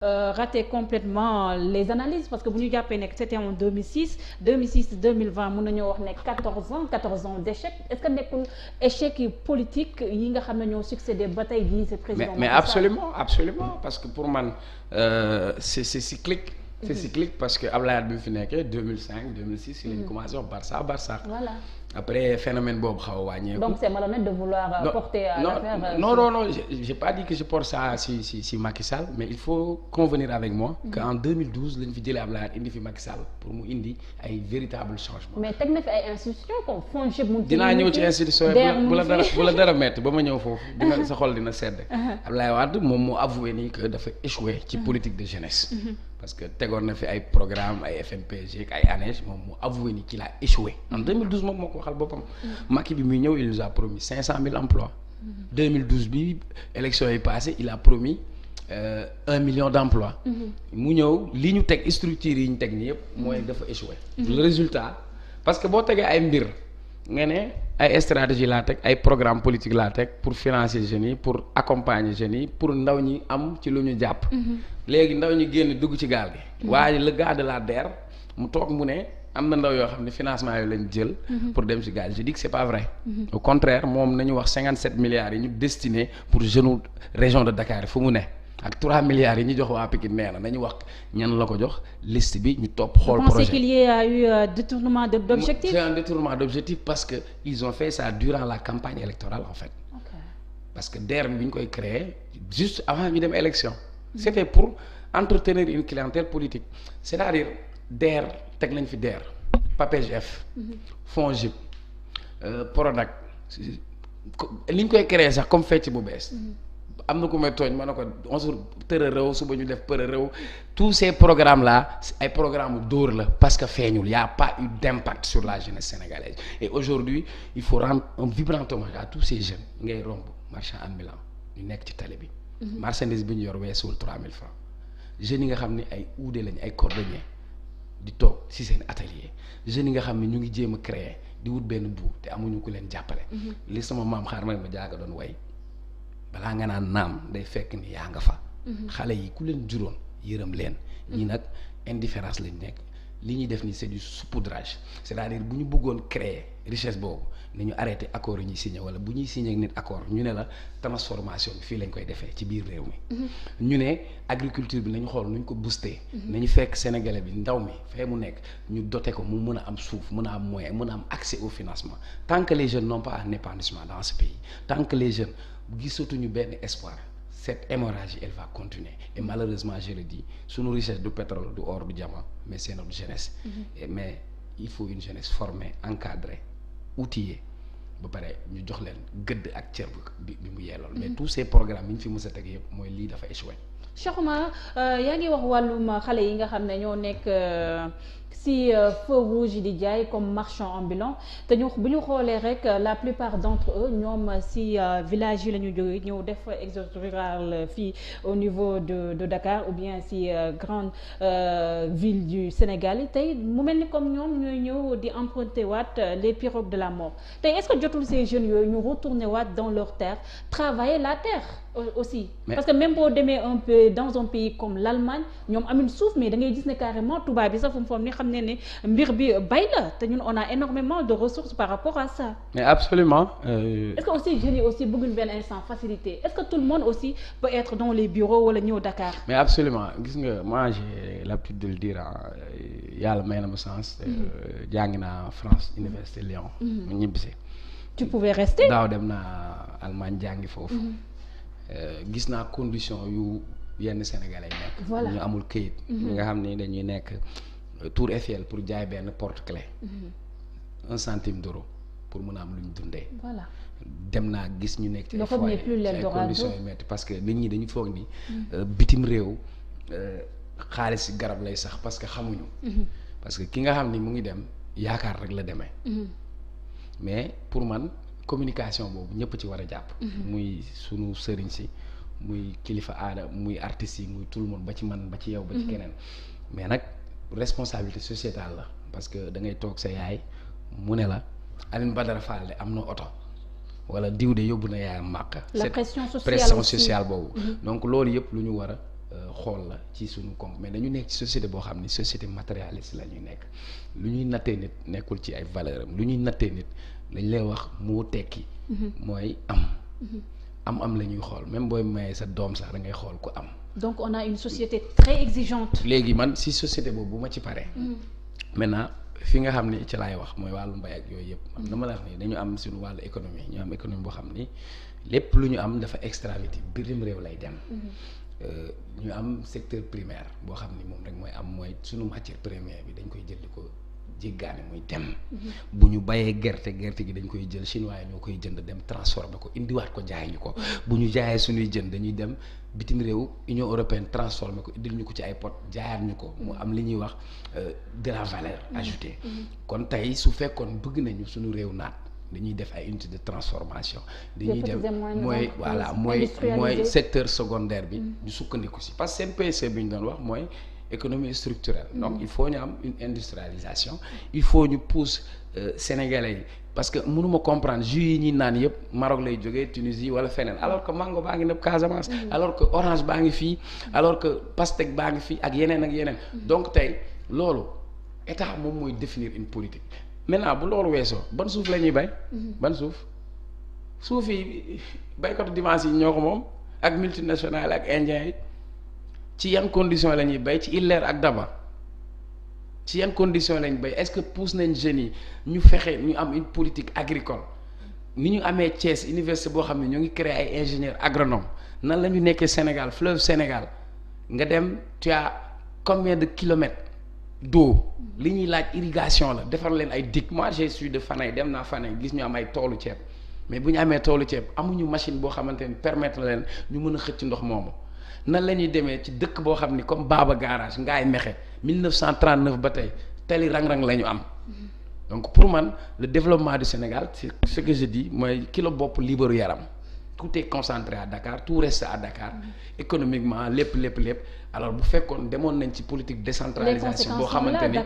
raté complètement les analyses parce que bu ñu jàppee nekk c'était en 2006 2020 mun nañoo wax ne 14 ans d'échec est-ce que nekkul échec yi politique yi nga xam ne ñoo succédé ba tey jii ce président mais absolument parce que pour man c'est cyclique. C'est cyclique parce que Abdoulaye Wade bi mu fi nekkee 2005 2006 si lañ commencé wax Barça. Voilà. Après phénomène boobu xaw a wàññeeku. Donc c'est malhonnête de vouloir porter l'affaire. Non, j'ai pas dit que je porte ça si Macky Sall, mais il faut convenir avec moi qu'en 2012 lañ fi jëlee Abdoulaye Wade indi fi Macky Sall pour mu indi ay véritables changements. Mais teg na fi ay institutions comme FONGIP mu. dinaa ñëw ci institution bu la dara métti ba ma ñëw foofu dina sa xol dina sedd. Abdoulaye Wade moom moo avoué ni que dafa échoué ci politique de jeunesse. Parce que tegoon na fi ay programme ay FNPG ay ANEJ moom mu avoué ni qu'il a échoué en 2012 moom moo ko waxal boppam. Macky bi muy ñëw il nous a promis 500 000 emplois. 2012 bi élection yi passé il a promis 1 million d'emplois. mu ñëw li ñu teg structures yi ñu teg nii yëpp mooy dafa échoué. Le résultat parce que boo tegee ay mbir nga ne ay stratégie laa teg ay programme politique laa teg pour financer jeunes yi pour accompagner jeunes yi pour ndaw ñi am ci lu ñu jàpp. léegi ndaw ñi génn dugg ci gaal gi. waaye le gars de la DER mu toog mu ne am na ndaw yoo xam ne financement yooyu lañ jël. pour dem ci gaal je dis que c'est pas vrai. Au contraire moom nañu wax 57 milliards yi ñu destiné pour jeunes région de Dakar fu mu ne ak 3 milliards yi ñu jox waa Pikine nee na nañu wax ñan la ko jox liste bi ñu topp. xool projet vous pensez qu'il y a eu détournement d'objectif? C'est un détournement d'objectif parce que ils ont fait ça durant la campagne électorale en fait. Parce que DER bi ñu koy créer juste avant ñu dem élection. C'était pour entretenir une clientèle politique c'est-à-dire DER teg nañ fi DER PAPEGF FONGIP Prodac li ñu koy créer sax comme fecc bu bees am na ku may tooñ ma ne ko on se tëra réew suba ñu def përa réew tous ces programmes là ay programme dóor la parce que feeñul y a pas eu d'impact sur la jeunesse sénégalaise et aujourd'hui il faut rendre un vibrant hommage à tous ces jeunes ngay romb marchand ambulant ñu nekk ci tali bi marchandise bi ñu yor weesuwul 3000 francs jeunes yi nga xam ne ay uude lañ ay cordonnier di toog ci seen atelier jeunes yi nga xam ne ñu ngi jéem a créer di wut benn bu te amuñu ku leen jàppale li sama maam xaar ma jaaga doon way balaa nga naan naam day fekk ni yaa nga fa xale yi ku leen juróon yërëm leen ñi nag indifférence lañ nekk li ñuy def ni c'est du saupoudrage c'est-à-dire bu ñu bëggoon créer richesse boobu nañu arrêté accord yi ñuy signé wala bu ñuy signé ak nit accord ñu ne la transformation bi fii lañ koy defee ci biir réew mi ñu ne agriculture bi nañu xool nuñ ko booster nañu fekk sénégalais bi ndaw mi fee mu nekk ñu doté ko mu mën a am suuf mën a am moyen mën a am accès au financement tant que les jeunes n'ont pas un épanouissement dans ce pays tant que les jeunes gisatuñu benn espoir cette hémorragie elle va continuer et malheureusement je le dis sunu richesse du pétrole du or du diamant mais c'est notre jeunesse mais il faut une jeunesse formée encadrée outillée ba pare ñu jox leen gëdd ak cër bi mu yellool mais tous ces programmes yi ñu fi mës a teg yëpp mooy lii dafa échoué. Cheikh Oumar yaa ngi wax wàllum xale yi nga xam ne ñoo nekk si feu rouge yi di jaay comme marchand ambulant te ñu bu ñu xoolee rek la plupart d'entre eux ñoom si village yi la ñu jógee ñëw def exode rural fii au niveau de Dakar ou bien si grande ville du Sénégal yi tey mu mel ni comme ñoom ñooy ñëw di emprunter waat les pirogues de la mort tey est-ce que jotul ces jeunes yooyu ñu retourner waat dans leur terre travailler la terre aussi. Parce que même boo demee un peu dans un pays comme l'Allemagne ñoom amuñ suuf mais da ngay gis ne carrément tubaab bi sax fu mu foog ni xam ne mbir bi bay la te ñun on a énormément de ressources par rapport à ça. Mais absolument. Est-ce que aussi jeunes yi aussi bëgguñ benn instant facilité est-ce que tout le monde aussi peut être dans les bureaux wala ñëw Dakar. Mais absolument gis nga moi j'ai l'habitude de le dire yàlla may na ma chance. jàngi naa France Université Lyon. mu ñibbisi. Tu pouvais rester. daaw dem naa Allemagne jàngi foofu. gis naa condition yu yenn sénégalais nekk. Voilà ñu amul këyit. ñi nga xam ne dañuy nekk Tour Eiffel pour jaay benn porte-clés. 1 centime d'euro pour mën a am lu ñu dundee. Voilà dem naa gis ñu nekk ci ay foyer ci ay conditions yu metti parce que nit ñi dañu foog ni bitim réew xaalis garab lay sax parce que xamuñu. parce que ki nga xam ni mu ngi dem yaakaar rek la demee. mais pour man communication boobu ñëpp ci war a jàpp. muy sunu sëriñ si muy kilifa aada muy artistes yi muy tout le monde ba ci man ba ci yow ba ci keneen mais nag responsabilité sociétale la parce que da ngay toog sa yaay mu ne la Alioune Badara Fall de am na oto wala diw de yóbbu na yaayam màkk. la pression sociale pression sociale boobu. donc loolu yëpp lu ñu war a xool la ci suñu compte mais dañu nekk ci société boo xam ni société matérialiste la ñuy nekk lu ñuy nattee nit nekkul ci ay valeur am lu ñuy nattee nit dañ lay wax moo tekki mooy am la ñuy xool même booy mayee sa doom sax da ngay xool ku am. Donc on a une société très exigeante. léegi man si société boobu bu ma ci paree maintenant fi nga xam ni ci laay wax mooy wàllu mbay ak yooyu yëpp man dama la wax ni dañu am suñu wàllu économie ñu am économie boo xam ni lépp lu ñu am dafa extravité bitim réew lay dem ñu am secteur primaire boo xam ni moom rek mooy am mooy suñu matière première bi dañ koy jël di ko jéggaane muy dem bu ñu bayee gerte gi dañ koy jël chinois yi ñoo koy jënd dem transformer ko indiwaat ko jaay ñu ko bu ñu jaayee suñuy jën dañuy dem bitim réew Union européenne transformer ko indil ñu ko ci ay pot jaayaat ñu ko mu am li ñuy wax de la valeur ajoutée kon tey su fekkoon bëgg nañu suñu réew naat dañuy def ay unité de transformation dañuy dem mooy voilà mooy secteur secondaire bi ñu sukkandiku si parce que seen PSE bi ñu doon wax mooy économie structurelle donc il faut ñu am une industrialisation il faut ñu pousse sénégalais yi parce que mënuma comprendre jus yi ñuy naan yëpp Maroc lay jógee Tunisie wala feneen alors que mango baa ngi nëb Casamance alors que orange baa ngi fii alors que pastèque baa ngi fii ak yeneen donc tey loolu état moom mooy définir une politique maintenant bu loolu weesoo ban suuf la ñuy bay ban suuf yi baykatu dimanche yi ñoo ko moom ak multinationales ak indiens yi ci yan condition la ñuy bay ci Iller ak Daba ci yan condition lañ bay est-ce que pousse nañ jeunes yi ñu fexe ñu am une politique agricole ni ñu amee Thiès université boo xam ne ñoo ngi créer ay ingénieurs agronomes nan la ñu nekkee Sénégal fleuve Sénégal nga dem tu as combien de kilomètres d'eau li ñuy laaj irrigation la defar leen ay digues moi je suis de Fanaye dem naa Fanaye gis ñu am ay toolu ceeb mais bu ñu amee toolu ceeb amuñu machine boo xamante ni permettre leen ñu mën a xëcc ndox moomu nan la ñuy demee ci dëkk boo xam ni comme Baba Garage Ngaay Mexe 1939 ba tey tali rang-rang la ñu am donc pour man le développement du Sénégal c'est ce que je dis mooy kilo bopp liibaru yaram tout est concentré à Dakar tout reste à Dakar économiquement lépp alors bu fekkoon demoon nañ ci politique décentralisation boo xamante ni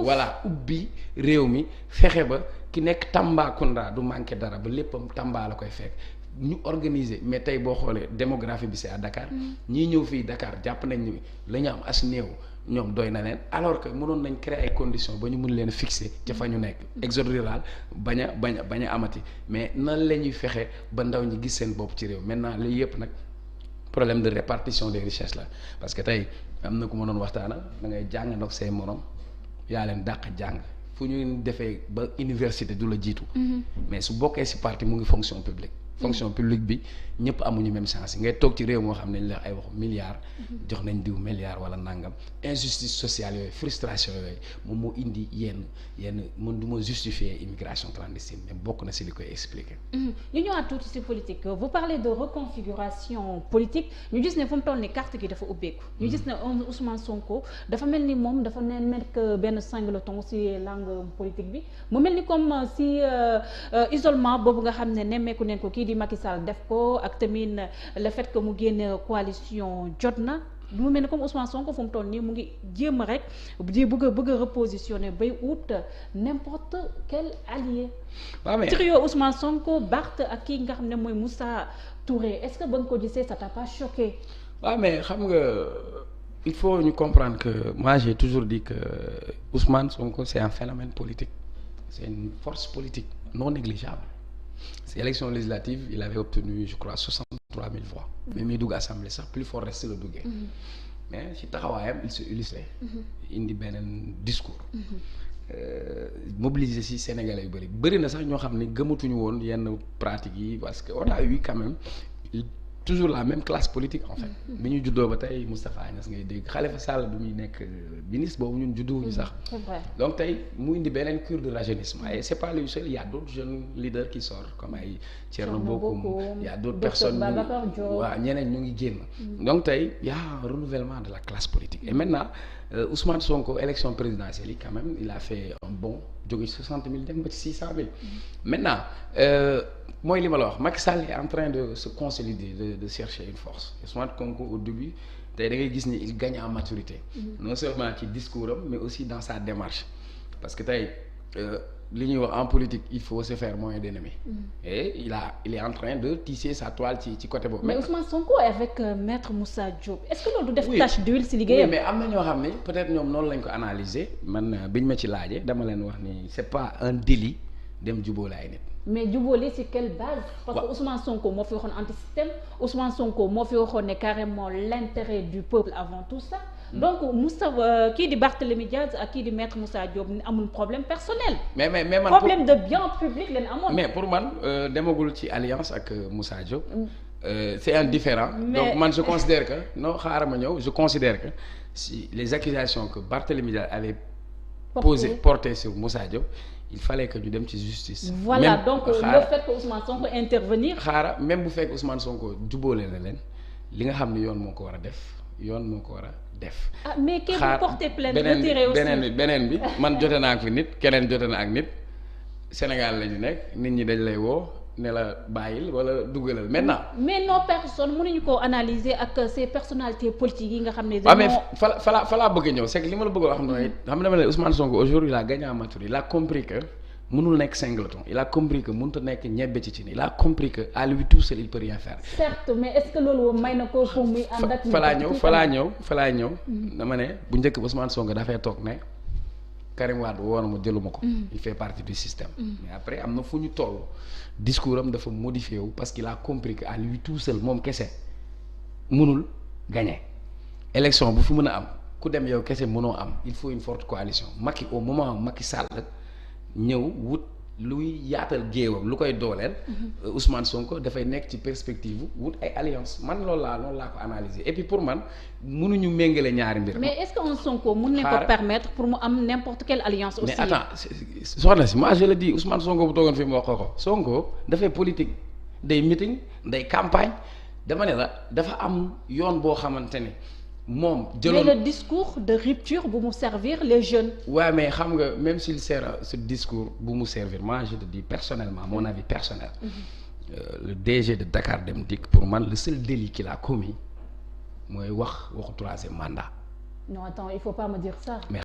voilà ubbi réew mi fexe ba ki nekk Tambacounda du manqué dara ba léppam Tamba la koy fekk ñu organiser mais tey boo xoolee démographie bi c'est à Dakar ñii ñëw fii Dakar jàpp nañ ni la ñu am as néew ñoom doy na leen alors que mënoon nañ créer ay conditions ba ñu mën leen fixer ca fa ñu nekk exode rural bañ a amati mais nan la ñuy fexe ba ndaw ñi gis seen bopp ci réew maintenant lii yëpp nag problème de répartition des richesses la parce que tey am na ku ma doon waxtaana da ngay jàng ndox say morom yaa leen dàq jàng fu ñu defee ba université du la jiitu mais su bokkee ci parti mu ngi fonction publique bi ñëpp amuñu même chance ngay toog ci réew moo xam ne ñu la ay wax milliards jox nañ diw milliards wala nangam injustice sociale yooyu frustration yooyu moom moo indi yenn man du ma justifier immigration clandestine mais bokk na ci li koy expliquer. ñu ñëwaat tuuti ci politique vous parlez de reconfiguration politique ñu gis ne fu mu toll ni carte gi dafa ubbeeku. ñu gis ne Ousmane Sonko dafa mel ni moom dafa nekk benn singleton ci langue politique bi mu mel ni comme ci isolement boobu nga xam ne nemmeeku neen ko kii di Macky Sall def ko ak tamit le fait que mu génne coalition jot na mu mel ni comme Ousmane Sonko fu mu toll nii mu ngi jéem rek di bëgg a repositionner bay ut n'importe quel allié. waaw mais trio Ousmane Sonko Barth ak kii nga xam ne mooy Moussa Touré est-ce que ba nga ko gisee ça t'a pas choqué. waaw mais xam nga il faut ñu comprendre que moi j'ai toujours dit que Ousmane Sonko c'est un phénomène politique c'est une force politique non négligeable. Ces élections législatives il avait obtenu je crois 63 000 voix. mais muy dugg assemblée sax plus fort reste la duggee. mais ci taxawaayam il se illustré. indi beneen discours. mobiliser ci Sénégalais yu bëri na sax ñoo xam ne gëmatuñu woon yenn pratiques yi parce que on a eu quand même toujours la même classe politique en fait. bi ñu juddoo ba tey Moustapha Niasse ngay dégg Khalifa Sall bi muy nekk ministre boobu ñun judduwuñu sax. donc tey mu indi beneen cure de rajeunissement et c'est pas lui seul il y a d'autres jeunes leaders qui sortent comme ay Thierno Bocoum il y a d'autres personnes waaw ñeneen ñu ngi génn. donc tey y a un renouvellement de la classe politique et maintenant Ousmane Sonko élection présidentielle yi quand même il a fait un bond jóge 60 000 dem ba ci 600 000 maintenant. mooy li ma la wax Macky Sall est en train de se consolider de chercher une force Ousmane Sonko au début tey da ngay gis ni il gagne en maturité non seulement ci discours am mais aussi dans sa démarche parce que tey li ñuy wax en politique il faut se faire moins d'ennemis. Et il est en train de tisser sa toile ci côté boobu. mais Ousmane Sonko avec maître Moussa Diop est-ce que loolu du def tache d'huile si liggéeyam. oui mais am na ñoo xam ne peut-être ñoom noonu lañ ko analyser man biñ ma ci laajee dama leen wax ni c'est pas un délit dem jubóole ay nit. mais jubóole ci quelle base. parce que Ousmane Sonko moo fi waxoon anti-système Ousmane Sonko moo fi waxoon ne carrément l'intérêt du peuple avant tout ça. donc Moussa kii di Barthélémy Diaz ak kii di maître Moussa Diop amul problème personnel. mais man problème de bien public leen amoon. mais pour man demagul ci alliance ak Moussa Diop. c'est indifférent. donc man je considère que non xaaral ma ñëw je considère que si les accusations que Barthélémy Diaz avait portées sur Moussa Diop il fallait que ñu dem ci justice. voilà même, donc le fait que Ousmane Sonko intervenir. xaaral même bu fekk Ousmane Sonko jubóole na leen li nga xam ne yoon moo ko war a def yoon moo ko war a def. ah mais kii bu porté plainte retiré aussi beneen bi man jote naa ak fi nit keneen jote na ak nit Sénégal la ñu nekk nit ñi dañ lay woo ne la bàyyil wala dugalal maintenant. mais nos personnes mënuñu ko analyser ak ces personnalités politiques yi nga xam ne. waaw mais fa laa bëgg a ñëw c'est que li ma la bëgg a wax mooy xam nga dama ne Ousmane Sonko aujourd'hui il a gagné en maturité il a compris que mënul nekk singleton il a compris que mënut a nekk ñebbe ci cin il a compris que à lui tout seul il peut rien faire. certes mais est-ce que loolu may na ko pour muy ànd ak. fa laa ñëw dama ne bu njëkk Ousmane Sonko dafay toog ne Karim Wade woon ma jëluma ko. il fait partie du système. mais après am na fu ñu toll discours am dafa modifié wu parce qu'il a compris que à lui tout seul moom kese mënul gagner élection bu fi mën a am ku dem yow kese mënoo am il faut une forte coalition Macky au moment Macky Sall ñëw wut luy yaatal géewam lu koy dooleel. Ousmane Sonko dafay nekk ci perspective wut ay alliance man loolu laa ko analyser et puis pour man mënuñu méngale ñaari mbir. mais est-ce que un Sonko mën nañ ko permettre pour mu am n'importe quelle alliance aussi. mais attends soxna si moi je le dis Ousmane Sonko bu toogoon fi mu wax ko Sonko dafay politique day meeting day campagne dama ne la dafa am yoon boo xamante ne moom. jëloon mais le discours de rupture bu mu servir les jeunes. waaw mais xam nga même s'il sert ce discours bu mu servir moi je te dis personnellement mon avis personnel. Le DG de Dakar Dem Dikk pour man le seul délit qu'il a commis mooy waxu troisième mandat. non attends il faut pas me dire ça.